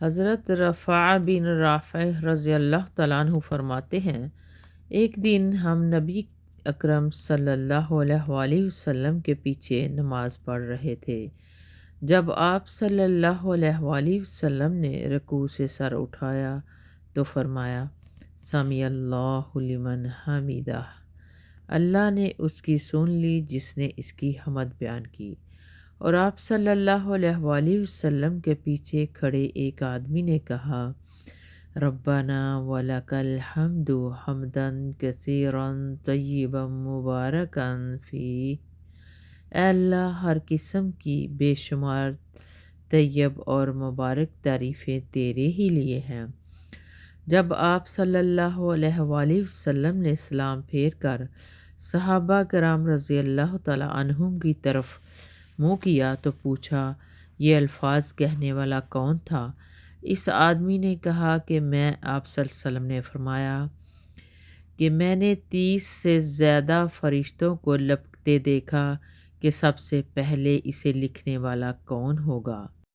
حضرت رفاع بن رافع رضی اللہ تعالیٰ عنہ فرماتے ہیں، ایک دن ہم نبی اکرم صلی اللہ علیہ وآلہ وسلم کے پیچھے نماز پڑھ رہے تھے۔ جب آپ صلی اللہ علیہ وآلہ وسلم نے رکوع سے سر اٹھایا تو فرمایا، سمیع اللہ لمن حمیدہ، اللہ نے اس کی سن لی جس نے اس کی حمد بیان کی۔ اور آپ صلی اللہ علیہ وآلہ وسلم کے پیچھے کھڑے ایک آدمی نے کہا، ربنا ولک الحمد حمدا کثیرا طیبا مبارکا فیہ، اے اللہ ہر قسم کی بے شمار طیب اور مبارک تعریفیں تیرے ہی لیے ہیں۔ جب آپ صلی اللہ علیہ وآلہ وسلم نے سلام پھیر کر صحابہ کرام رضی اللہ تعالیٰ عنہم کی طرف منہ کیا تو پوچھا، یہ الفاظ کہنے والا کون تھا؟ اس آدمی نے کہا کہ میں۔ آپ صلی اللہ علیہ وسلم نے فرمایا کہ میں نے 30 سے زیادہ فرشتوں کو لپکتے دیکھا کہ سب سے پہلے اسے لکھنے والا کون ہوگا۔